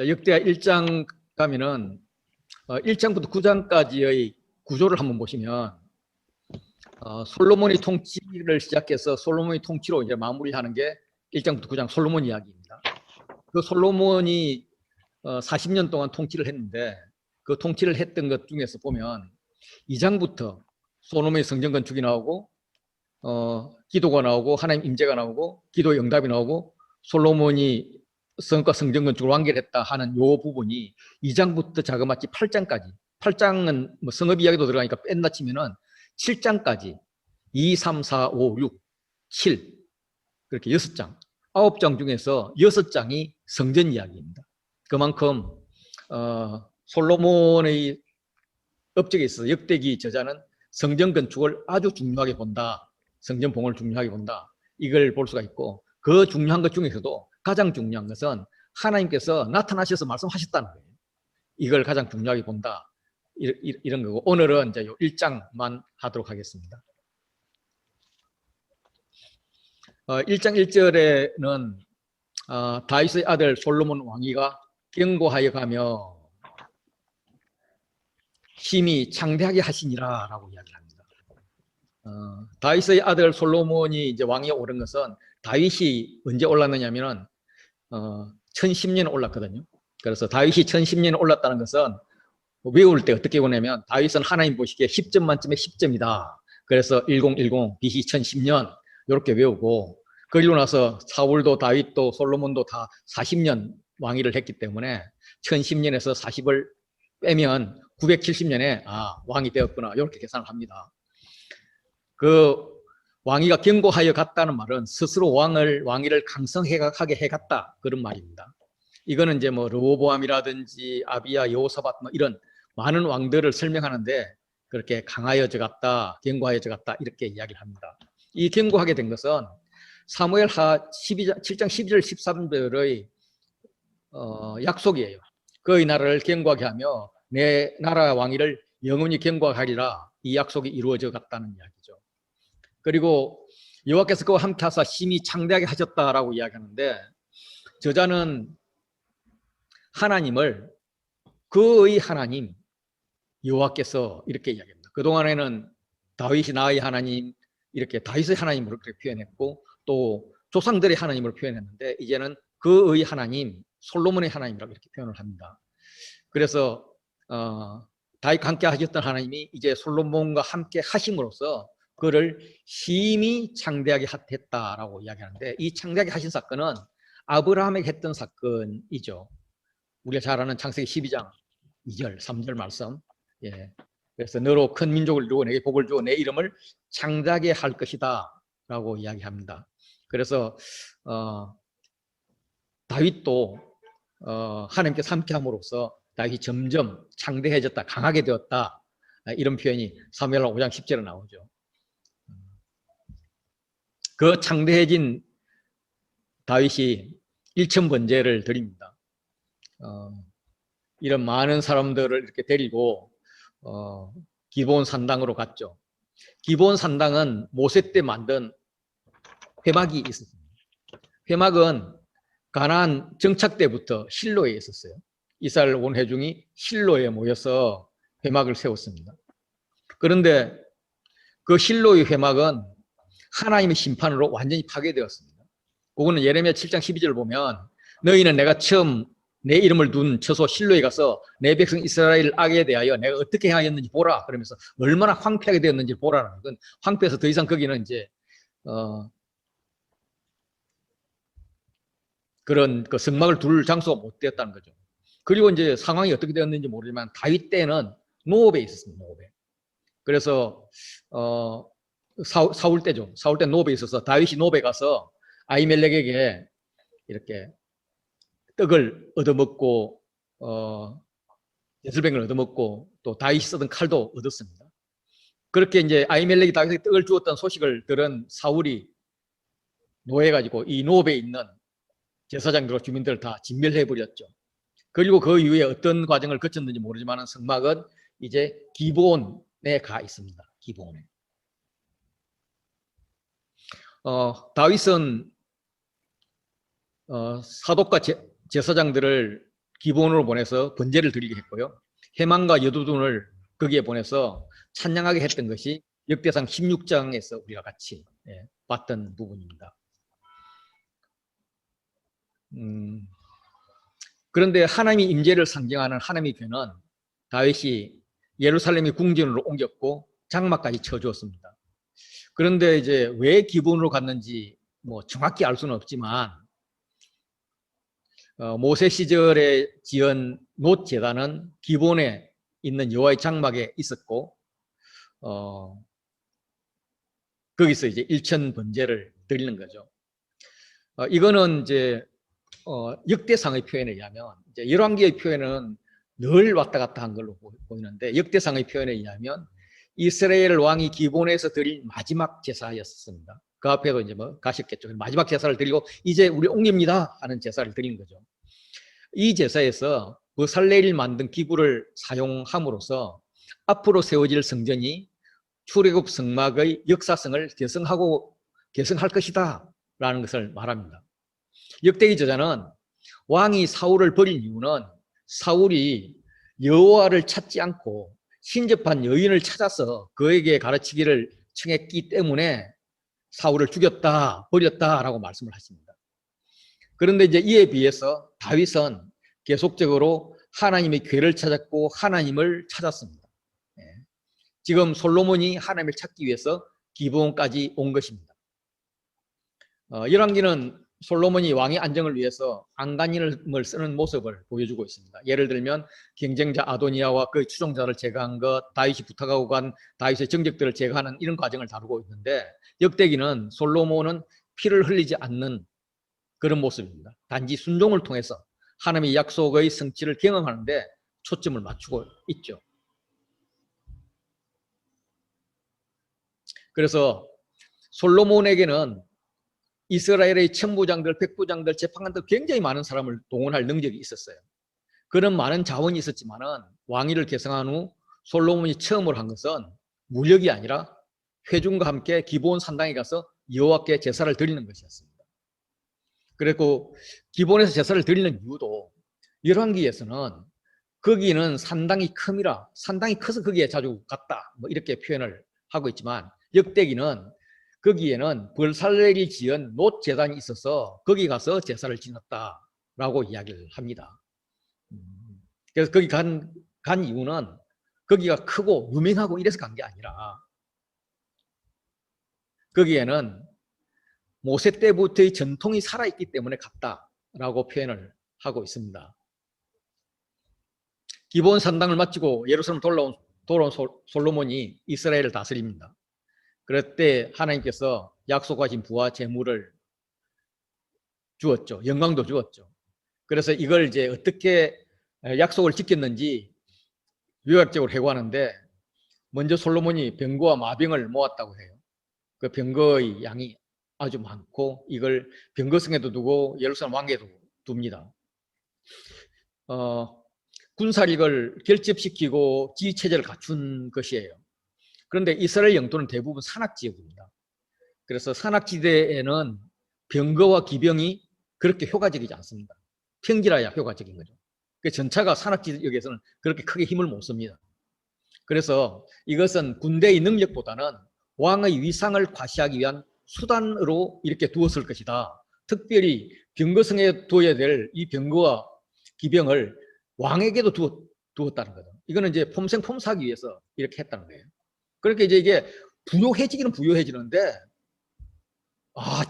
역대하 1장 가면은 1장부터 9장까지의 구조를 한번 보시면 솔로몬이 통치를 시작해서 솔로몬이 통치로 이제 마무리하는 게 1장부터 9장 솔로몬 이야기입니다. 그 솔로몬이 40년 동안 통치를 했는데 그 통치를 했던 것 중에서 보면 2장부터 솔로몬의 성전 건축이 나오고 기도가 나오고 하나님 임재가 나오고 기도의 응답이 나오고 솔로몬이 성과 성전 건축을 완결했다 하는 요 부분이 2장부터 자그마치 8장까지 8장은 뭐 성읍 이야기도 들어가니까 뺀다 치면은 7장까지 2, 3, 4, 5, 6, 7 그렇게 6장 9장 중에서 6장이 성전 이야기입니다. 그만큼 솔로몬의 업적에 있어서 역대기 저자는 성전 건축을 아주 중요하게 본다. 성전 봉헌을 중요하게 본다. 이걸 볼 수가 있고 그 중요한 것 중에서도 가장 중요한 것은 하나님께서 나타나셔서 말씀하셨다는 거예요. 이걸 가장 중요하게 본다. 이런 거고 오늘은 이제 1장만 하도록 하겠습니다. 1장 1절에는 다윗의 아들 솔로몬 왕이가 경고하여 가며 심히 창대하게 하시니라 라고 이야기를 합니다. 다윗의 아들 솔로몬이 이제 왕위에 오른 것은 다윗이 언제 올랐느냐면은 1010년에 올랐거든요. 그래서 다윗이 1010년에 올랐다는 것은 외울 때 어떻게 보냐면 다윗은 하나님 보시기에 10점 만점에 10점이다. 그래서 1010 BC 1010년 이렇게 외우고 그리고 나서 사울도 다윗도 솔로몬도 다 40년 왕위를 했기 때문에 1010년에서 40을 빼면 970년에 왕이 되었구나 이렇게 계산을 합니다. 그 왕위가 견고하여 갔다는 말은 스스로 왕위를 강성하게 해갔다 그런 말입니다. 이거는 이제 뭐 르호보암이라든지 아비야, 여호사밧 뭐 이런 많은 왕들을 설명하는데 그렇게 강하여져 갔다, 견고하여져 갔다 이렇게 이야기를 합니다. 이 견고하게 된 것은 사무엘하 7장 12절 13절의 약속이에요. 그의 나라를 견고하게 하며 내 나라 왕위를 영원히 견고하리라 이 약속이 이루어져 갔다는 이야기죠. 그리고 여호와께서 그와 함께 하사 심히 창대하게 하셨다라고 이야기하는데 저자는 하나님을 그의 하나님 여호와께서 이렇게 이야기합니다. 그동안에는 다윗이 나의 하나님 이렇게 다윗의 하나님으로 그렇게 표현했고 또 조상들의 하나님으로 표현했는데 이제는 그의 하나님 솔로몬의 하나님이라고 이렇게 표현을 합니다. 그래서 다윗과 함께 하셨던 하나님이 이제 솔로몬과 함께 하심으로써 그를 심히 창대하게 했다라고 이야기하는데 이 창대하게 하신 사건은 아브라함에게 했던 사건이죠. 우리가 잘 아는 창세기 12장 2절 3절 말씀. 예. 그래서 너로 큰 민족을 이루고 내게 복을 주어 내 이름을 창대하게 할 것이다 라고 이야기합니다. 그래서 다윗도 하나님께서 함께 함으로써 다윗이 점점 창대해졌다 강하게 되었다 이런 표현이 사무엘하 5장 10절에 나오죠. 그 창대해진 다윗이 일천번제를 드립니다. 이런 많은 사람들을 이렇게 데리고 기브온 산당으로 갔죠. 기브온 산당은 모세 때 만든 회막이 있었습니다. 회막은 가나안 정착 때부터 실로에 있었어요. 이스라엘 온 회중이 실로에 모여서 회막을 세웠습니다. 그런데 그 실로의 회막은 하나님의 심판으로 완전히 파괴되었습니다. 그거는 예레미야 7장 12절을 보면 너희는 내가 처음 내 이름을 둔 처소 실로에 가서 내 백성 이스라엘 악에 대하여 내가 어떻게 하였는지 보라 그러면서 얼마나 황폐하게 되었는지 보라라는 건 황폐해서 더 이상 거기는 이제 그런 그 성막을 둘 장소가 못 되었다는 거죠. 그리고 이제 상황이 어떻게 되었는지 모르지만 다윗 때는 노업에 있었습니다. 노업에. 그래서 사울 때죠. 사울 때 노업에 있어서 다윗이 노업에 가서 아히멜렉에게 이렇게 떡을 얻어먹고 예술병을 얻어먹고 또 다윗이 쓰던 칼도 얻었습니다. 그렇게 이제 아히멜렉이 다윗에게 떡을 주었던 소식을 들은 사울이 노해가지고 이 노업에 있는 제사장들과 주민들을 다 진멸해버렸죠. 그리고 그 이후에 어떤 과정을 거쳤는지 모르지만 성막은 이제 기브온에 가 있습니다. 기브온에. 다윗은 사독과 제사장들을 기본으로 보내서 번제를 드리게 했고요. 해망과 여두둔을 거기에 보내서 찬양하게 했던 것이 역대상 16장에서 우리가 같이 봤던 부분입니다. 그런데 하나님의 임재를 상징하는 하나님의 괴는 다윗이 예루살렘의 궁전으로 옮겼고 장막까지 쳐주었습니다. 그런데 이제 왜 기본으로 갔는지 뭐 정확히 알 수는 없지만 모세 시절에 지은 놋 제단은 기본에 있는 여호와의 장막에 있었고 거기서 이제 일천 번제를 드리는 거죠. 이거는 이제 역대상의 표현에 의하면 이제 열왕기의 표현은 늘 왔다 갔다 한 걸로 보이는데 역대상의 표현에 의하면 이스라엘 왕이 기본에서 드린 마지막 제사였습니다. 그 앞에도 이제 뭐 가셨겠죠. 마지막 제사를 드리고 이제 우리 옮깁니다 하는 제사를 드리는 거죠. 이 제사에서 버살렐이 만든 기구를 사용함으로써 앞으로 세워질 성전이 출애굽 성막의 역사성을 계승할 것이다 라는 것을 말합니다. 역대기 저자는 왕이 사울을 버린 이유는 사울이 여호와를 찾지 않고 신접한 여인을 찾아서 그에게 가르치기를 청했기 때문에 사울을 죽였다, 버렸다라고 말씀을 하십니다. 그런데 이제 이에 비해서 다윗은 계속적으로 하나님의 괴를 찾았고 하나님을 찾았습니다. 지금 솔로몬이 하나님을 찾기 위해서 기브온까지 온 것입니다. 열왕기는 솔로몬이 왕의 안정을 위해서 안간힘을 쓰는 모습을 보여주고 있습니다. 예를 들면 경쟁자 아도니아와 그 추종자를 제거한 것, 다윗이 부탁하고 간 다윗의 정적들을 제거하는 이런 과정을 다루고 있는데 역대기는 솔로몬은 피를 흘리지 않는 그런 모습입니다. 단지 순종을 통해서 하나님의 약속의 성취를 경험하는데 초점을 맞추고 있죠. 그래서 솔로몬에게는 이스라엘의 천부장들, 백부장들, 재판관들 굉장히 많은 사람을 동원할 능력이 있었어요. 그런 많은 자원이 있었지만은 왕위를 계승한 후 솔로몬이 처음으로 한 것은 무력이 아니라 회중과 함께 기브온 산당에 가서 여호와께 제사를 드리는 것이었습니다. 그리고 기브온에서 제사를 드리는 이유도 열왕기에서는 거기는 산당이 큼이라 산당이 커서 거기에 자주 갔다 뭐 이렇게 표현을 하고 있지만 역대기는 거기에는 버살렐이 지은 놋 제단이 있어서 거기 가서 제사를 지냈다라고 이야기를 합니다. 그래서 거기 간 이유는 거기가 크고 유명하고 이래서 간 게 아니라 거기에는 모세 때부터의 전통이 살아있기 때문에 갔다라고 표현을 하고 있습니다. 기브온 산당을 마치고 예루살렘 돌아온 솔로몬이 이스라엘을 다스립니다. 그럴 때 하나님께서 약속하신 부와 재물을 주었죠. 영광도 주었죠. 그래서 이걸 이제 어떻게 약속을 지켰는지 요약적으로 해고하는데 먼저 솔로몬이 병거와 마병을 모았다고 해요. 그 병거의 양이 아주 많고 이걸 병거성에도 두고 예루살렘 왕에도 둡니다. 군사력을 결집시키고 지휘체제를 갖춘 것이에요. 그런데 이스라엘 영토는 대부분 산악지역입니다. 그래서 산악지대에는 병거와 기병이 그렇게 효과적이지 않습니다. 평지라야 효과적인 거죠. 전차가 산악지역에서는 그렇게 크게 힘을 못 씁니다. 그래서 이것은 군대의 능력보다는 왕의 위상을 과시하기 위한 수단으로 이렇게 두었을 것이다. 특별히 병거성에 두어야 될 이 병거와 기병을 왕에게도 두었다는 거죠. 이거는 이제 폼생폼사하기 위해서 이렇게 했다는 거예요. 그러니까 이제 이게 부요해지기는 부요해지는데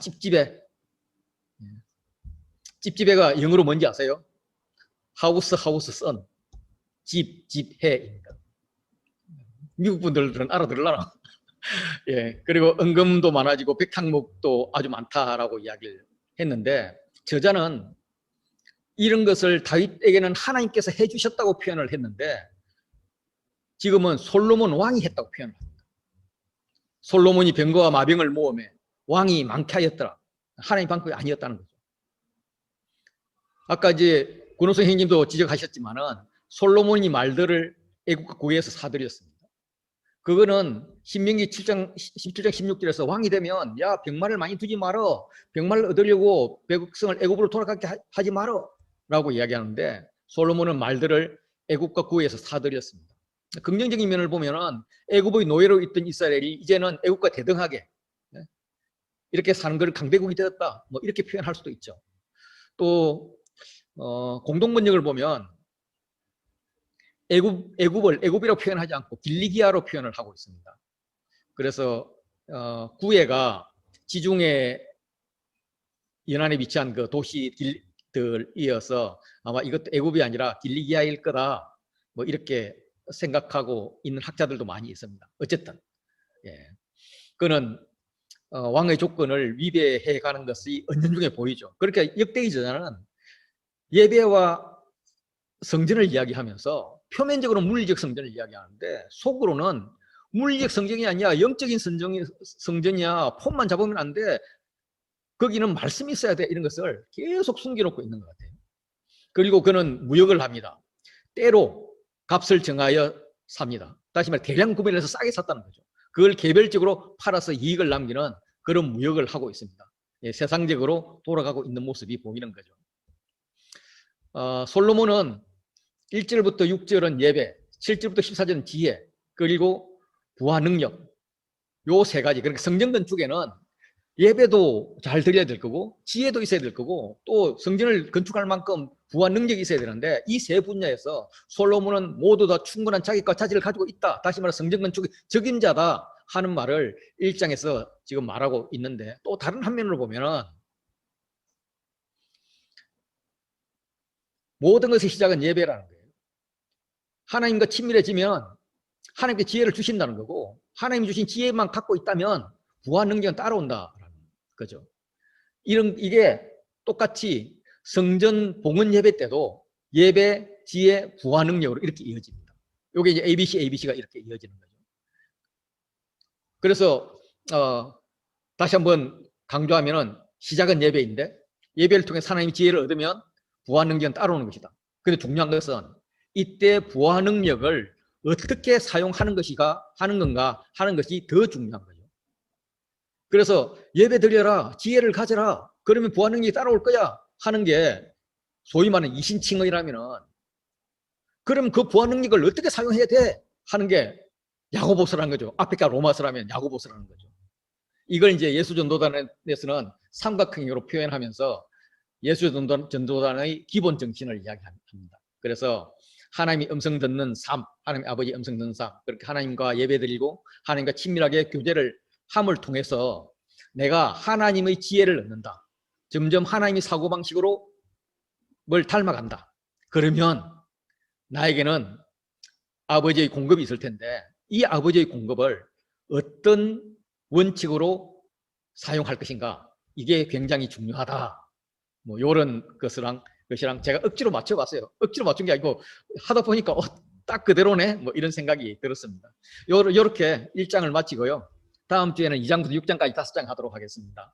찝찝해. 찝찝해가 영어로 뭔지 아세요? 하우스 선 찝찝해입니다. 미국 분들은 알아들으려나? 예, 그리고 은금도 많아지고 백향목도 아주 많다라고 이야기를 했는데 저자는 이런 것을 다윗에게는 하나님께서 해주셨다고 표현을 했는데 지금은 솔로몬 왕이 했다고 표현을 합니다. 솔로몬이 병거와 마병을 모으며 왕이 많게 하였더라. 하나님 방법이 아니었다는 거죠. 아까 이제 권호성 형님도 지적하셨지만은 솔로몬이 말들을 애국과 고해에서 사들였습니다. 그거는 신명기 7장 17장 16절에서 왕이 되면 야 병마를 많이 두지 말어 병마를 얻으려고 백성을 애굽으로 돌아가게 하지 말어 라고 이야기하는데 솔로몬은 말들을 애굽과 구에서 사들였습니다. 긍정적인 면을 보면은 애굽의 노예로 있던 이스라엘이 이제는 애굽과 대등하게 이렇게 사는 걸 강대국이 되었다. 뭐 이렇게 표현할 수도 있죠. 또 공동 번역을 보면 애굽을 애굽이라고 표현하지 않고 길리기아로 표현을 하고 있습니다. 그래서 구에가 지중해 연안에 위치한 그 도시들 이어서 아마 이것도 애굽이 아니라 길리기아일 거다. 뭐 이렇게 생각하고 있는 학자들도 많이 있습니다. 어쨌든 그는 왕의 조건을 위배해 가는 것이 은연중에 보이죠. 그렇게 역대기 전에는 예배와 성전을 이야기하면서 표면적으로 물리적 성전을 이야기하는데 속으로는 물리적 성전이 아니야 영적인 성전이야. 폰만 잡으면 안 돼. 거기는 말씀이 있어야 돼. 이런 것을 계속 숨겨놓고 있는 것 같아요. 그리고 그는 무역을 합니다. 때로 값을 정하여 삽니다. 다시 말해 대량 구매해서 싸게 샀다는 거죠. 그걸 개별적으로 팔아서 이익을 남기는 그런 무역을 하고 있습니다. 세상적으로 돌아가고 있는 모습이 보이는 거죠. 솔로몬은 1절부터 6절은 예배, 7절부터 14절은 지혜, 그리고 부와 능력, 요 세 가지. 그러니까 성전 건축에는 예배도 잘 드려야 될 거고 지혜도 있어야 될 거고 또 성전을 건축할 만큼 부와 능력이 있어야 되는데 이 세 분야에서 솔로몬은 모두 다 충분한 자격과 자질을 가지고 있다. 다시 말해 성전 건축의 적임자다 하는 말을 1장에서 지금 말하고 있는데 또 다른 한면으로 보면은 모든 것의 시작은 예배라는 거예요. 하나님과 친밀해지면 하나님께 지혜를 주신다는 거고 하나님 주신 지혜만 갖고 있다면 부와 능력은 따라온다라는 거죠. 이게 똑같이 성전 봉헌 예배 때도 예배, 지혜, 부와 능력으로 이렇게 이어집니다. 이게 이제 ABC가 이렇게 이어지는 거죠. 그래서 다시 한번 강조하면은 시작은 예배인데 예배를 통해 하나님의 지혜를 얻으면 부와 능력은 따라오는 것이다. 근데 중요한 것은 이때 부와 능력을 어떻게 사용하는 하는 건가 하는 것이 더 중요한 거죠. 그래서 예배 드려라, 지혜를 가져라, 그러면 부와 능력이 따라올 거야 하는 게 소위 말하는 이신칭의라면은 그럼 그 부와 능력을 어떻게 사용해야 돼 하는 게 야고보서라는 거죠. 앞에가 로마서라면 야고보서라는 거죠. 이걸 이제 예수전도단에서는 삼각형으로 표현하면서 예수전도단의 기본 정신을 이야기합니다. 그래서 하나님이 음성 듣는 삶, 하나님 아버지 음성 듣는 삶, 그렇게 하나님과 예배드리고 하나님과 친밀하게 교제를 함을 통해서 내가 하나님의 지혜를 얻는다. 점점 하나님의 사고방식으로 뭘 닮아간다. 그러면 나에게는 아버지의 공급이 있을 텐데 이 아버지의 공급을 어떤 원칙으로 사용할 것인가, 이게 굉장히 중요하다. 뭐 이런 것이랑 제가 억지로 맞춰봤어요. 억지로 맞춘 게 아니고 하다 보니까 딱 그대로네. 뭐 이런 생각이 들었습니다. 이렇게 1장을 마치고요. 다음 주에는 2장부터 6장까지 5장 하도록 하겠습니다.